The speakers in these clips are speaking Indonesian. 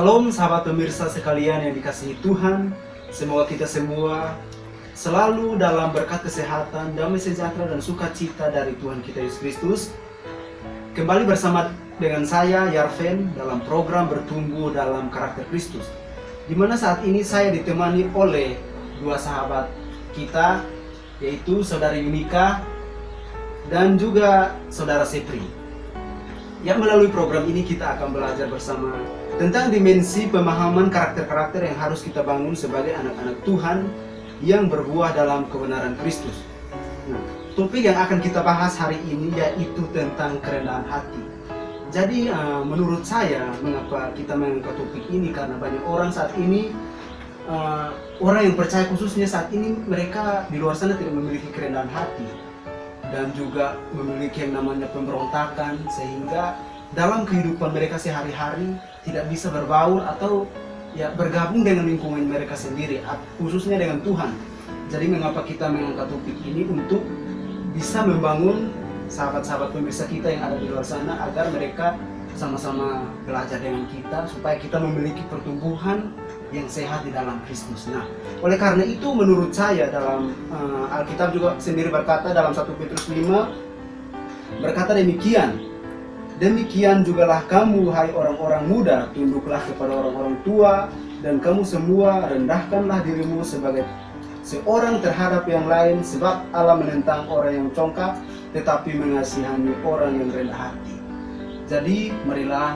Salam sahabat pemirsa sekalian yang dikasihi Tuhan. Semoga kita semua selalu dalam berkat kesehatan, damai sejahtera dan sukacita dari Tuhan kita Yesus Kristus. Kembali bersama dengan saya Yarven dalam program Bertumbuh dalam Karakter Kristus, di mana saat ini saya ditemani oleh dua sahabat kita, yaitu Saudara Yunika dan juga Saudara Sepri. Yang melalui program ini kita akan belajar bersama tentang dimensi pemahaman karakter-karakter yang harus kita bangun sebagai anak-anak Tuhan yang berbuah dalam kebenaran Kristus. Nah, topik yang akan kita bahas hari ini yaitu tentang kerendahan hati. Jadi menurut saya, mengapa kita mengangkat topik ini, karena banyak orang saat ini, orang yang percaya khususnya saat ini, mereka di luar sana tidak memiliki kerendahan hati dan juga memiliki yang namanya pemberontakan, sehingga dalam kehidupan mereka sehari-hari tidak bisa berbaur atau bergabung dengan lingkungan mereka sendiri, khususnya dengan Tuhan. Jadi mengapa kita mengangkat topik ini? Untuk bisa membangun sahabat-sahabat pemirsa kita yang ada di luar sana, agar mereka sama-sama belajar dengan kita, supaya kita memiliki pertumbuhan yang sehat di dalam Kristus. Nah, oleh karena itu menurut saya dalam Alkitab juga sendiri berkata dalam 1 Petrus 5, berkata demikian, demikian jugalah kamu, hai orang-orang muda, tunduklah kepada orang-orang tua, dan kamu semua rendahkanlah dirimu sebagai seorang terhadap yang lain, sebab Allah menentang orang yang congkak, tetapi mengasihani orang yang rendah hati. Jadi marilah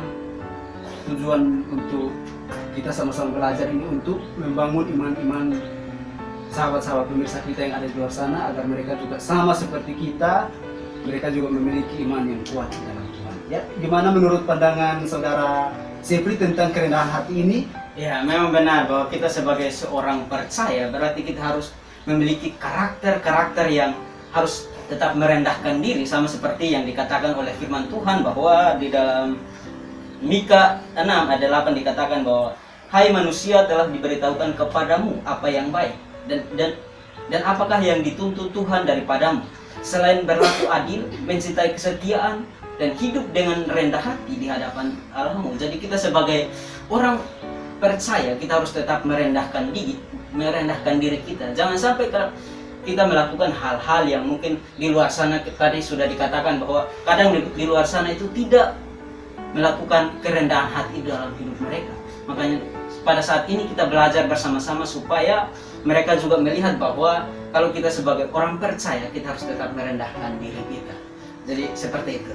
tujuan untuk kita sama-sama belajar ini untuk membangun iman-iman sahabat-sahabat pemirsa kita yang ada di luar sana, agar mereka juga sama seperti kita, mereka juga memiliki iman yang kuat di dalam Tuhan. Ya, gimana menurut pandangan Saudara Sepri tentang kerendahan hati ini? Ya, memang benar bahwa kita sebagai seorang percaya berarti kita harus memiliki karakter-karakter yang harus tetap merendahkan diri, sama seperti yang dikatakan oleh firman Tuhan bahwa di dalam Mika 6 ayat 8 dikatakan bahwa hai manusia, telah diberitahukan kepadamu apa yang baik dan apakah yang dituntut Tuhan daripadamu, selain berlaku adil, mencintai kesetiaan, dan hidup dengan rendah hati di hadapan Allahmu. Jadi kita sebagai orang percaya, kita harus tetap merendahkan diri kita. Jangan sampai kita melakukan hal-hal yang mungkin di luar sana, tadi sudah dikatakan bahwa kadang di luar sana itu tidak melakukan kerendahan hati dalam hidup mereka. Makanya pada saat ini kita belajar bersama-sama supaya mereka juga melihat bahwa kalau kita sebagai orang percaya, kita harus tetap merendahkan diri kita. Jadi seperti itu.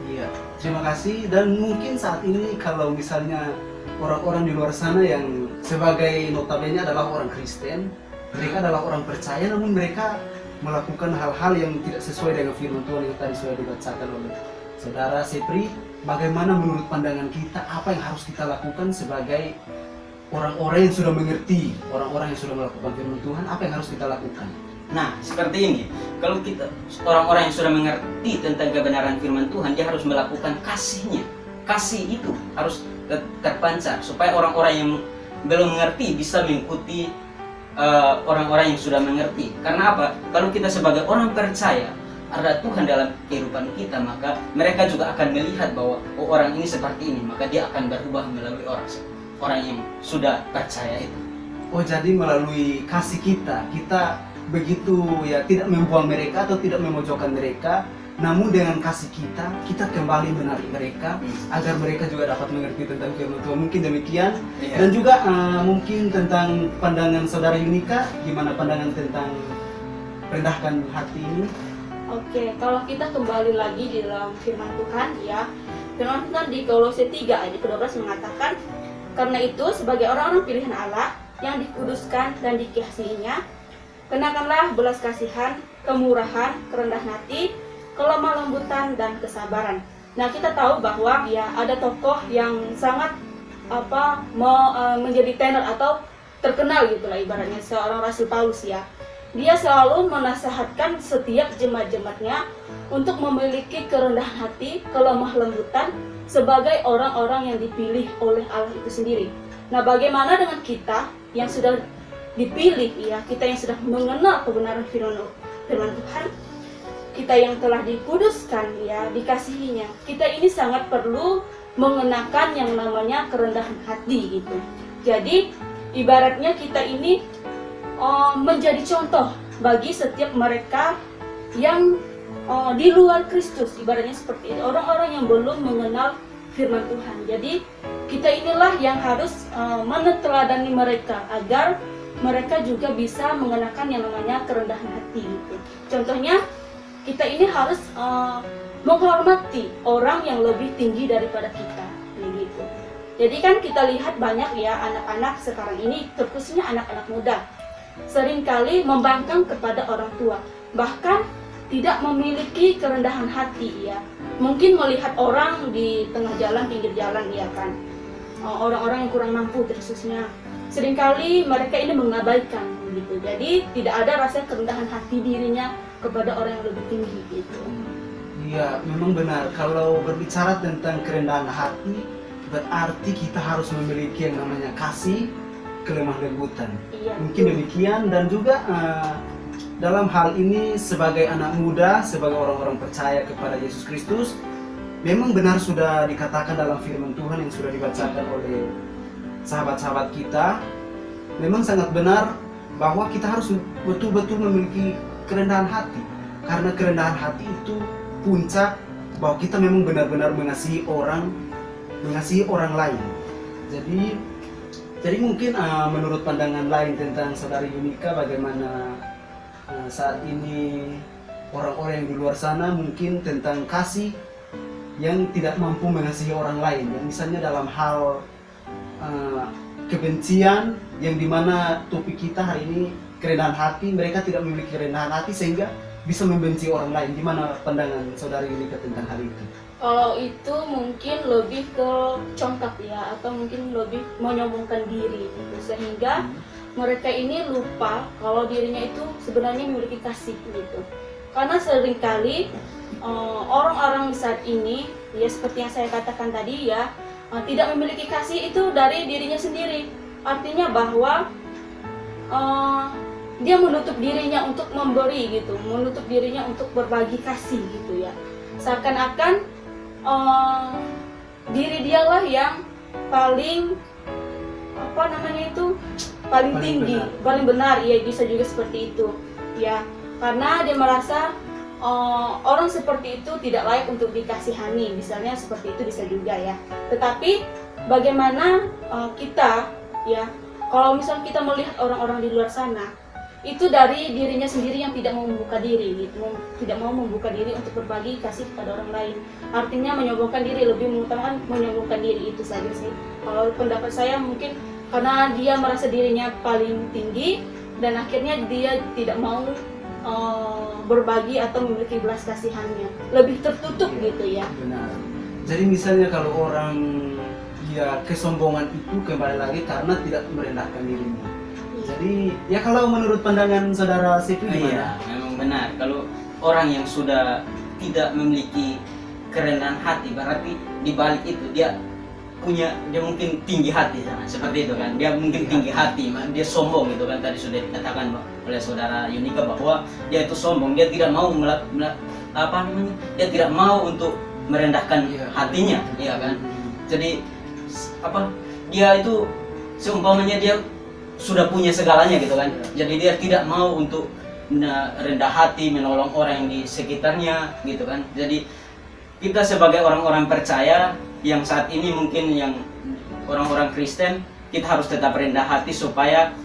Iya, terima kasih. Dan mungkin saat ini kalau misalnya orang-orang di luar sana yang sebagai notabene adalah orang Kristen, mereka adalah orang percaya, namun mereka melakukan hal-hal yang tidak sesuai dengan firman Tuhan yang tadi sudah dibacakan oleh Saudara Sepri. Bagaimana menurut pandangan kita, apa yang harus kita lakukan sebagai orang-orang yang sudah mengerti, orang-orang yang sudah melakukan firman Tuhan, apa yang harus kita lakukan? Nah, seperti ini. Kalau kita orang-orang yang sudah mengerti tentang kebenaran firman Tuhan, dia harus melakukan kasihnya. Kasih itu harus terpancar supaya orang-orang yang belum mengerti bisa mengikuti orang-orang yang sudah mengerti. Karena apa? Kalau kita sebagai orang percaya, ada Tuhan dalam kehidupan kita, maka mereka juga akan melihat bahwa orang ini seperti ini, maka dia akan berubah melalui orang yang sudah percaya itu. Oh, jadi melalui kasih kita begitu tidak membuang mereka atau tidak memojokkan mereka, namun dengan kasih kita kembali menarik mereka agar mereka juga dapat mengerti tentang firman Tuhan. Mungkin demikian. Dan juga mungkin tentang pandangan Saudara Yunika, gimana pandangan tentang rendahkan hati ini? Oke, kalau kita kembali lagi di dalam firman Tuhan, firman Tuhan di Kolose 3 ayat 12 mengatakan, karena itu sebagai orang-orang pilihan Allah yang dikuduskan dan dikasihinya, kenakanlah belas kasihan, kemurahan, kerendahan hati, kelemah lembutan, dan kesabaran. Nah, kita tahu bahwa ada tokoh yang sangat menjadi tenar atau terkenal gitulah ibaratnya, seorang Rasul Paulus ya. Dia selalu menasehatkan setiap jemaat-jemaatnya untuk memiliki kerendahan hati, kelemah lembutan sebagai orang-orang yang dipilih oleh Allah itu sendiri. Nah, bagaimana dengan kita yang sudah dipilih, kita yang sudah mengenal kebenaran firman Tuhan, kita yang telah dikuduskan, dikasihinya, kita ini sangat perlu mengenakan yang namanya kerendahan hati gitu. Jadi ibaratnya kita ini menjadi contoh bagi setiap mereka yang di luar Kristus, ibaratnya seperti itu, orang-orang yang belum mengenal firman Tuhan. Jadi kita inilah yang harus meneladani mereka agar mereka juga bisa mengenakan yang namanya kerendahan hati gitu. Contohnya kita ini harus menghormati orang yang lebih tinggi daripada kita gitu. Jadi kan kita lihat banyak ya anak-anak sekarang ini, terkhususnya anak-anak muda, seringkali membangkang kepada orang tua, bahkan tidak memiliki kerendahan hati ya. Mungkin melihat orang di tengah jalan, pinggir jalan ya kan, orang-orang yang kurang mampu khususnya, seringkali mereka ini mengabaikan gitu. Jadi tidak ada rasa kerendahan hati dirinya kepada orang yang lebih tinggi gitu. Iya, memang benar. Kalau berbicara tentang kerendahan hati, berarti kita harus memiliki yang namanya kasih, kelemah lembutan. Iya. Mungkin demikian. Dan juga dalam hal ini sebagai anak muda, sebagai orang-orang percaya kepada Yesus Kristus, memang benar sudah dikatakan dalam firman Tuhan yang sudah dibacakan oleh sahabat-sahabat kita. Memang sangat benar bahwa kita harus betul-betul memiliki kerendahan hati, karena kerendahan hati itu puncak bahwa kita memang benar-benar mengasihi orang lain. Jadi mungkin menurut pandangan lain tentang saudari Yunika, bagaimana saat ini orang-orang yang di luar sana mungkin tentang kasih yang tidak mampu mengasihi orang lain, yang misalnya dalam hal kebencian, yang dimana topik kita hari ini kerendahan hati, mereka tidak memiliki kerendahan hati sehingga bisa membenci orang lain. Gimana pandangan saudari Yunika tentang hal itu? Kalau itu mungkin lebih ke congkak ya, atau mungkin lebih menyombongkan diri gitu, sehingga mereka ini lupa kalau dirinya itu sebenarnya memiliki kasih gitu. Karena seringkali orang-orang saat ini ya seperti yang saya katakan tadi ya, tidak memiliki kasih itu dari dirinya sendiri. Artinya bahwa dia menutup dirinya untuk memberi gitu, menutup dirinya untuk berbagi kasih gitu ya. Seakan-akan diri dialah yang paling paling tinggi, paling benar, ya bisa juga seperti itu ya. Karena dia merasa orang seperti itu tidak layak untuk dikasihani, misalnya seperti itu bisa juga ya. Tetapi bagaimana kita ya, kalau misalnya kita melihat orang-orang di luar sana, itu dari dirinya sendiri yang tidak mau membuka diri gitu, tidak mau membuka diri untuk berbagi kasih kepada orang lain. Artinya menyombongkan diri, lebih mengutamakan menyombongkan diri, itu saja sih. Kalau pendapat saya mungkin karena dia merasa dirinya paling tinggi dan akhirnya dia tidak mau berbagi atau memiliki belas kasihannya, lebih tertutup gitu ya. Benar. Jadi misalnya kalau orang ya kesombongan itu kembali lagi karena tidak merendahkan dirinya. Jadi ya kalau menurut pandangan saudara Sepi gimana? Iya, memang benar. Kalau orang yang sudah tidak memiliki kerendahan hati, berarti di balik itu dia mungkin tinggi hati, seperti itu kan. Dia mungkin tinggi hati, dia sombong gitu kan. Tadi sudah dikatakan oleh saudara Yunika bahwa dia itu sombong, dia tidak mau dia tidak mau untuk merendahkan hatinya, iya kan. Jadi dia itu seumpamanya dia sudah punya segalanya gitu kan. Jadi dia tidak mau untuk rendah hati menolong orang yang di sekitarnya gitu kan. Jadi kita sebagai orang-orang percaya yang saat ini mungkin yang orang-orang Kristen, kita harus tetap rendah hati supaya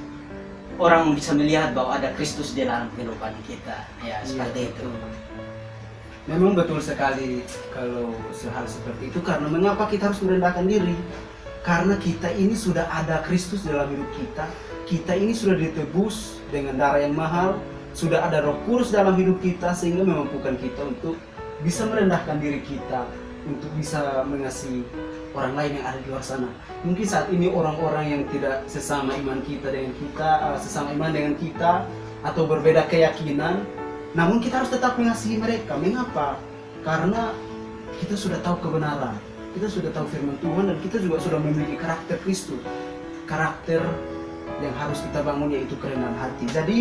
orang bisa melihat bahwa ada Kristus di dalam kehidupan kita. Ya, seperti itu. Memang betul sekali kalau hal seperti itu. Karena mengapa kita harus merendahkan diri? Karena kita ini sudah ada Kristus dalam hidup kita. Kita ini sudah ditebus dengan darah yang mahal. Sudah ada Roh Kudus dalam hidup kita, sehingga memampukan kita untuk bisa merendahkan diri kita, untuk bisa mengasihi orang lain yang ada di luar sana. Mungkin saat ini orang-orang yang tidak sesama iman kita dengan kita, sesama iman dengan kita, atau berbeda keyakinan, namun kita harus tetap mengasihi mereka. Mengapa? Karena kita sudah tahu kebenaran, kita sudah tahu firman Tuhan, dan kita juga sudah memiliki karakter Kristus, karakter yang harus kita bangun, yaitu kerendahan hati. Jadi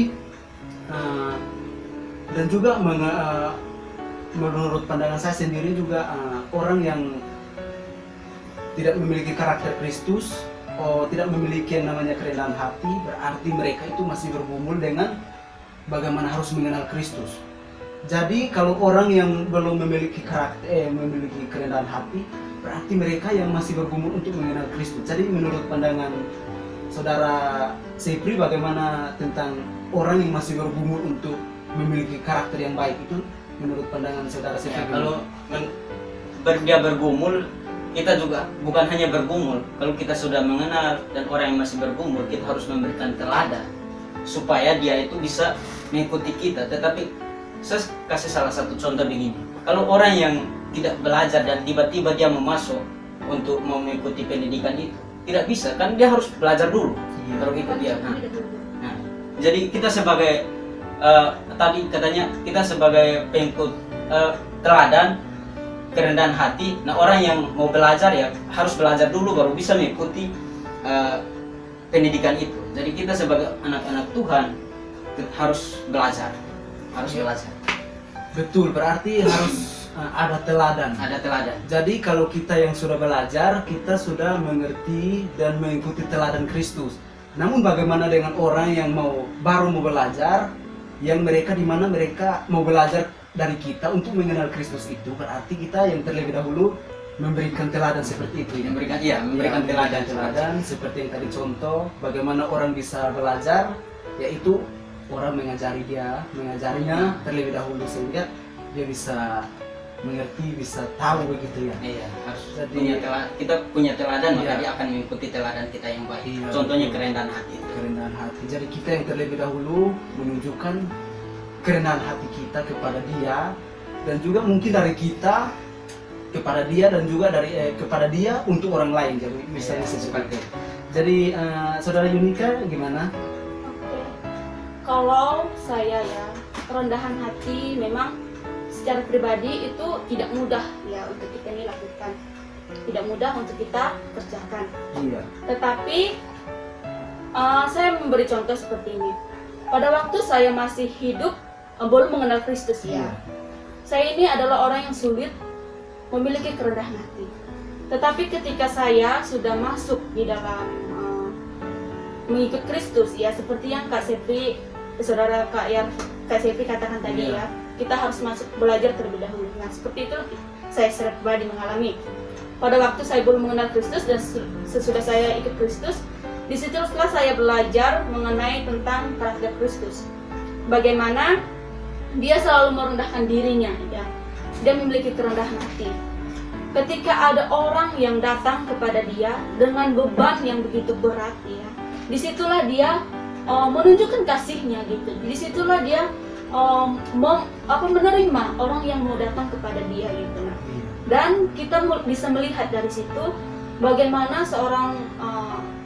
dan juga menurut pandangan saya sendiri juga, orang yang tidak memiliki karakter Kristus, tidak memiliki yang namanya kerendahan hati, berarti mereka itu masih bergumul dengan bagaimana harus mengenal Kristus. Jadi kalau orang yang belum memiliki karakter, memiliki kerendahan hati, berarti mereka yang masih bergumul untuk mengenal Kristus. Jadi menurut pandangan Saudara Sepri, bagaimana tentang orang yang masih bergumul untuk memiliki karakter yang baik itu menurut pandangan Saudara Sepri? Ya, kalau dia bergumul, kita juga bukan hanya bergumul. Kalau kita sudah mengenal dan orang yang masih bergumul, kita harus memberikan teladan supaya dia itu bisa mengikuti kita. Tetapi saya kasih salah satu contoh begini. Kalau orang yang tidak belajar dan tiba-tiba dia mau masuk untuk mau mengikuti pendidikan itu, tidak bisa, kan dia harus belajar dulu baru ikut dia. Nah, jadi kita sebagai tadi katanya kita sebagai pengikut teladan kerendahan hati. Nah, orang yang mau belajar ya harus belajar dulu baru bisa mengikuti pendidikan itu. Jadi kita sebagai anak-anak Tuhan harus belajar, belajar. Betul, berarti harus ada teladan. Ada teladan. Jadi kalau kita yang sudah belajar, kita sudah mengerti dan mengikuti teladan Kristus. Namun bagaimana dengan orang yang baru mau belajar, yang mereka di mana mereka mau belajar dari kita untuk mengenal Kristus itu, berarti kita yang terlebih dahulu memberikan teladan seperti itu. Memberikan teladan seperti yang tadi contoh, bagaimana orang bisa belajar, yaitu orang mengajarinya terlebih dahulu sehingga dia bisa mengerti, bisa tahu begitu ya. Iya, harus Jadi, kita punya teladan, iya. maka dia akan mengikuti teladan kita yang baik. Iya, Contohnya betul. kerendahan hati itu. Kerendahan hati. Jadi kita yang terlebih dahulu menunjukkan kerendahan hati kita kepada dia, dan juga mungkin dari kita kepada dia, dan juga dari kepada dia untuk orang lain. Jadi misalnya seperti itu. Jadi Saudara Yunika gimana? Oke. Kalau saya ya, kerendahan hati memang secara pribadi itu tidak mudah ya untuk kita ini lakukan. Tidak mudah untuk kita kerjakan. Iya. Tetapi saya memberi contoh seperti ini. Pada waktu saya masih hidup, belum mengenal Kristus ya. Iya. Saya ini adalah orang yang sulit memiliki kerendahan hati. Tetapi ketika saya sudah masuk di dalam mengikut Kristus ya, seperti yang Kak Sepri, saudara Kak Sepri katakan tadi Iya. ya, kita harus masuk belajar terlebih dahulu. Nah, seperti itu saya secara pribadi mengalami. Pada waktu saya belum mengenal Kristus dan sesudah saya ikut Kristus, disitulah saya belajar mengenai tentang karakter Kristus. Bagaimana dia selalu merendahkan dirinya ya. Dia memiliki kerendahan hati. Ketika ada orang yang datang kepada dia dengan beban yang begitu berat ya, disitulah dia menunjukkan kasihnya gitu. Disitulah dia menerima orang yang mau datang kepada dia gitu. Nah, dan kita bisa melihat dari situ bagaimana seorang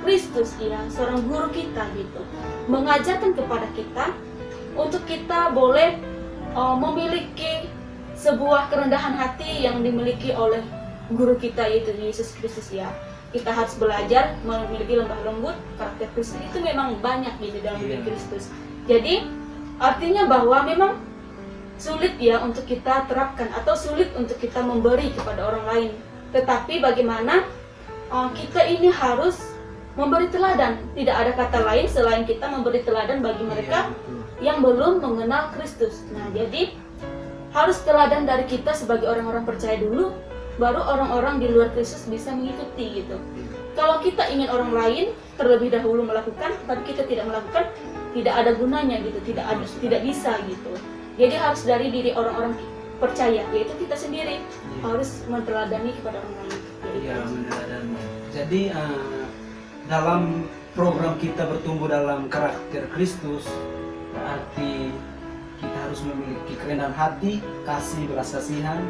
Kristus ya, seorang guru kita gitu, mengajarkan kepada kita untuk kita boleh memiliki sebuah kerendahan hati yang dimiliki oleh guru kita, yaitu Yesus Kristus ya. Kita harus belajar memiliki lemah lembut. Karakter Kristus itu memang banyak di dalam diri Kristus. Jadi artinya bahwa memang sulit ya untuk kita terapkan atau sulit untuk kita memberi kepada orang lain. Tetapi bagaimana kita ini harus memberi teladan. Tidak ada kata lain selain kita memberi teladan bagi mereka yang belum mengenal Kristus. Nah, jadi harus teladan dari kita sebagai orang-orang percaya dulu, baru orang-orang di luar Kristus bisa mengikuti gitu. Kalau kita ingin orang lain terlebih dahulu melakukan, tapi kita tidak melakukan, tidak ada gunanya gitu, tidak bisa gitu. Jadi harus dari diri orang-orang percaya, yaitu kita sendiri harus meneladani kepada orang lain. Iya, meneladani. Jadi dalam program kita bertumbuh dalam karakter Kristus, berarti kita harus memiliki kerendahan hati, kasih, belas kasihan.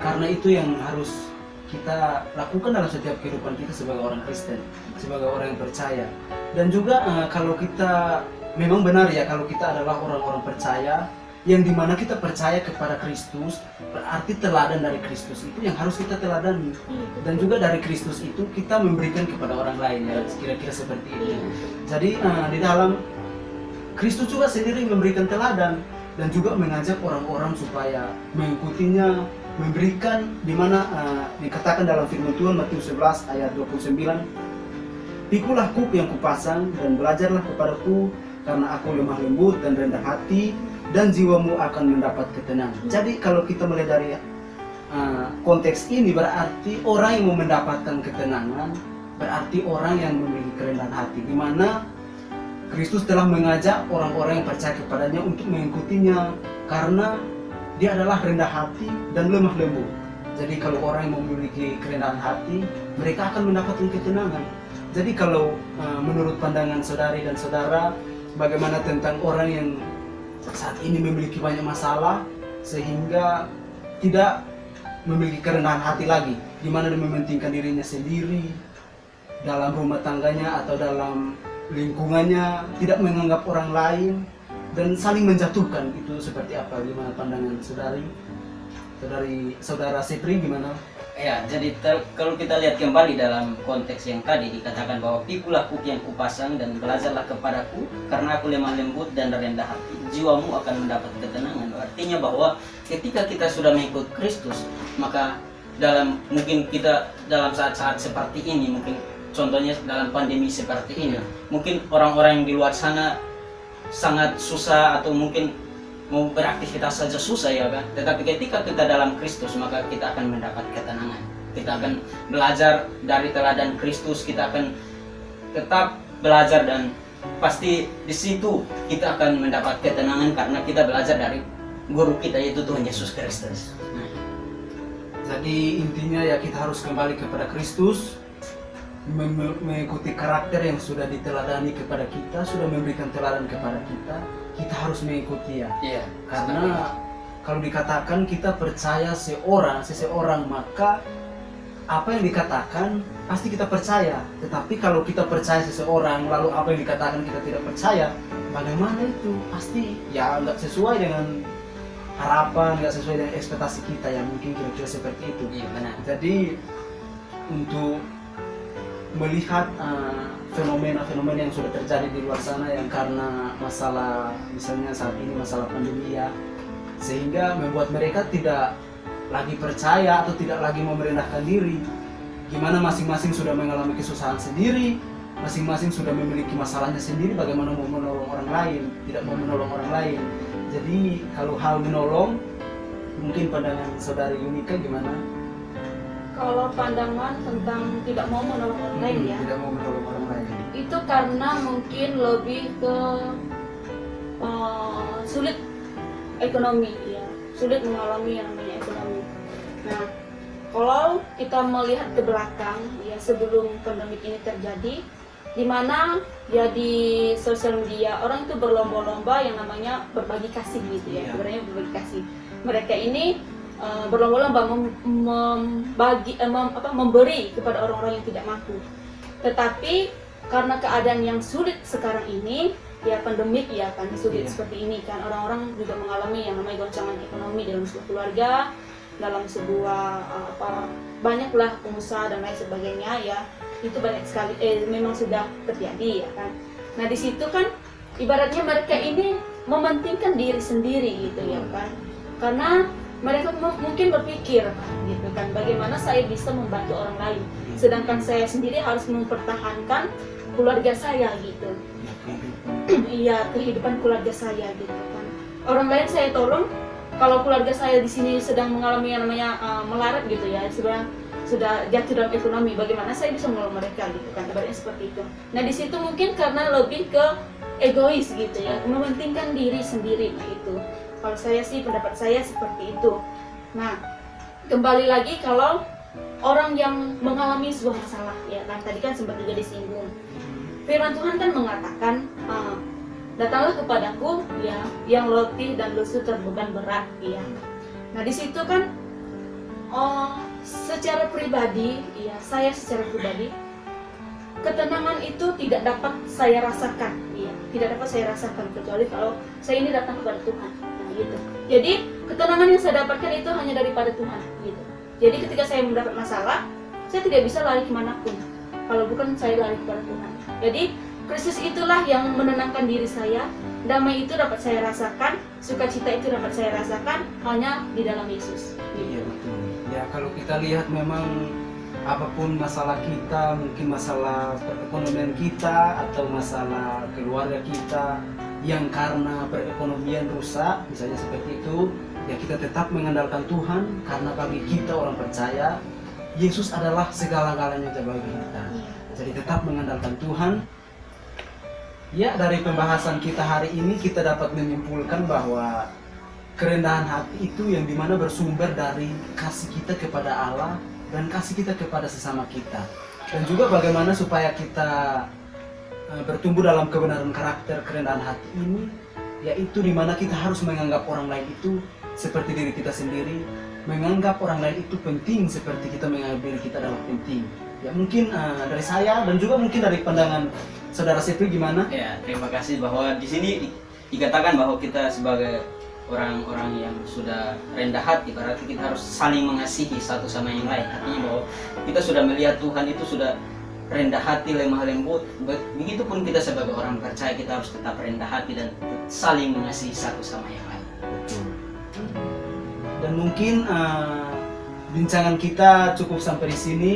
Karena itu yang harus kita lakukan dalam setiap kehidupan kita sebagai orang Kristen, sebagai orang yang percaya. Dan juga kalau kita memang benar ya, kalau kita adalah orang-orang percaya, yang dimana kita percaya kepada Kristus, berarti teladan dari Kristus itu yang harus kita teladani. Dan juga dari Kristus itu kita memberikan kepada orang lain ya, kira-kira seperti itu. Jadi di dalam Kristus juga sendiri memberikan teladan dan juga mengajak orang-orang supaya mengikutinya memberikan, di mana dikatakan dalam firman Tuhan Matius 11 ayat 29, "Pikulah kuk yang kupasang dan belajarlah kepadaku, karena aku lemah lembut dan rendah hati, dan jiwamu akan mendapat ketenangan." Jadi kalau kita melihat dari konteks ini, berarti orang yang mau mendapatkan ketenangan berarti orang yang memiliki kerendahan hati, di mana Kristus telah mengajak orang-orang yang percaya kepadanya untuk mengikutinya karena dia adalah rendah hati dan lemah lembut. Jadi kalau orang yang memiliki kerendahan hati, mereka akan mendapatkan ketenangan. Jadi kalau menurut pandangan saudari dan saudara, bagaimana tentang orang yang saat ini memiliki banyak masalah sehingga tidak memiliki kerendahan hati lagi, di mana dia mementingkan dirinya sendiri dalam rumah tangganya atau dalam lingkungannya, tidak menganggap orang lain dan saling menjatuhkan. Itu seperti apa, gimana pandangan saudara Sepri, gimana? Ya, jadi kalau kita lihat kembali dalam konteks yang tadi dikatakan bahwa pikulah kuk yang kupasang dan belajarlah kepadaku, karena aku lemah lembut dan rendah hati, jiwamu akan mendapat ketenangan. Artinya bahwa ketika kita sudah mengikut Kristus, maka mungkin kita dalam saat-saat seperti ini, mungkin contohnya dalam pandemi seperti ini, mungkin orang-orang yang di luar sana sangat susah atau mungkin mau beraktivitas saja susah, ya kan. Tetapi ketika kita dalam Kristus, maka kita akan mendapat ketenangan. Kita akan belajar dari teladan Kristus, kita akan tetap belajar dan pasti di situ kita akan mendapat ketenangan karena kita belajar dari guru kita, yaitu Tuhan Yesus Kristus. Jadi intinya ya kita harus kembali kepada Kristus, mengikuti karakter yang sudah diteladani kepada kita, sudah memberikan teladan kepada kita harus mengikuti ya. Iya, karena kalau dikatakan kita percaya seseorang, maka apa yang dikatakan pasti kita percaya. Tetapi kalau kita percaya seseorang lalu apa yang dikatakan kita tidak percaya, bagaimana itu? Pasti ya nggak sesuai dengan harapan, nggak sesuai dengan ekspektasi kita, ya mungkin kira-kira seperti itu. Iya, benar. Jadi untuk melihat fenomena-fenomena yang sudah terjadi di luar sana yang karena masalah, misalnya saat ini masalah pandemi ya, sehingga membuat mereka tidak lagi percaya atau tidak lagi mau merendahkan diri, gimana masing-masing sudah mengalami kesusahan sendiri, masing-masing sudah memiliki masalahnya sendiri, bagaimana mau menolong orang lain, tidak mau menolong orang lain. Jadi kalau hal menolong, mungkin pandangan saudari Yunika gimana? Kalau pandangan tentang tidak mau menolong orang lain ya, Tidak mau menolong orang lain. itu karena mungkin lebih ke sulit ekonomi ya, sulit mengalami yang namanya ekonomi. Nah, kalau kita melihat ke belakang ya, sebelum pandemi ini terjadi, di mana ya di sosial media orang itu berlomba-lomba yang namanya berbagi kasih gitu ya, sebenarnya berbagi kasih. Mereka ini berlomba-lomba memberi kepada orang-orang yang tidak mampu. Tetapi karena keadaan yang sulit sekarang ini, ya pandemik ya kan, sulit seperti ini kan, orang-orang juga mengalami yang namanya goncangan ekonomi dalam sebuah keluarga, dalam sebuah banyaklah pengusaha dan lain sebagainya ya, itu banyak sekali memang sudah terjadi ya kan. Nah di situ kan ibaratnya mereka ini mementingkan diri sendiri gitu ya kan, karena mereka mungkin berpikir gitu kan, bagaimana saya bisa membantu orang lain, sedangkan saya sendiri harus mempertahankan keluarga saya gitu. Iya, kehidupan keluarga saya gitu kan. Orang lain saya tolong, kalau keluarga saya di sini sedang mengalami yang namanya melarat gitu ya, sudah jatuh dalam ekonomi, bagaimana saya bisa menolong mereka gitu kan, ibaratnya seperti itu. Nah di situ mungkin karena lebih ke egois gitu ya, mementingkan diri sendiri. Nah itu kalau saya sih, pendapat saya seperti itu. Nah kembali lagi kalau orang yang mengalami sebuah masalah ya kan, tadi kan sempat juga disinggung, firman Tuhan kan mengatakan datanglah kepadaku ya yang letih dan lesu terbeban berat ya. Nah di situ kan secara pribadi ya, saya secara pribadi ketenangan itu tidak dapat saya rasakan ya, tidak dapat saya rasakan kecuali kalau saya ini datang kepada Tuhan. Nah gitu. Jadi ketenangan yang saya dapatkan itu hanya daripada Tuhan gitu. Jadi ketika saya mendapat masalah, saya tidak bisa lari kemanapun kalau bukan saya lari kepada Tuhan. Jadi Kristus itulah yang menenangkan diri saya, damai itu dapat saya rasakan, sukacita itu dapat saya rasakan hanya di dalam Yesus. Iya betul. Ya, kalau kita lihat memang apapun masalah kita, mungkin masalah perekonomian kita atau masalah keluarga kita yang karena perekonomian rusak, misalnya seperti itu, ya kita tetap mengandalkan Tuhan karena bagi kita orang percaya Yesus adalah segala-galanya bagi kita. Jadi tetap mengandalkan Tuhan. Ya, dari pembahasan kita hari ini kita dapat menyimpulkan bahwa kerendahan hati itu yang dimana bersumber dari kasih kita kepada Allah dan kasih kita kepada sesama kita. Dan juga bagaimana supaya kita bertumbuh dalam kebenaran karakter kerendahan hati ini, yaitu dimana kita harus menganggap orang lain itu seperti diri kita sendiri, menganggap orang lain itu penting seperti kita menganggap diri kita adalah penting. Ya mungkin dari saya dan juga mungkin dari pandangan saudara Sepri gimana? Ya, terima kasih bahwa di sini dikatakan bahwa kita sebagai orang-orang yang sudah rendah hati, berarti kita harus saling mengasihi satu sama yang lain. Artinya bahwa kita sudah melihat Tuhan itu sudah rendah hati, lemah lembut. Begitupun kita sebagai orang percaya, kita harus tetap rendah hati dan saling mengasihi satu sama yang lain. Dan mungkin bincangan kita cukup sampai di sini.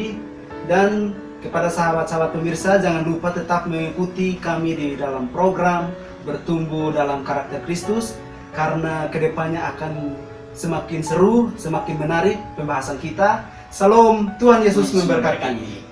Dan kepada sahabat-sahabat pemirsa, jangan lupa tetap mengikuti kami di dalam program Bertumbuh dalam Karakter Kristus, karena kedepannya akan semakin seru, semakin menarik pembahasan kita. Salam, Tuhan Yesus memberkati.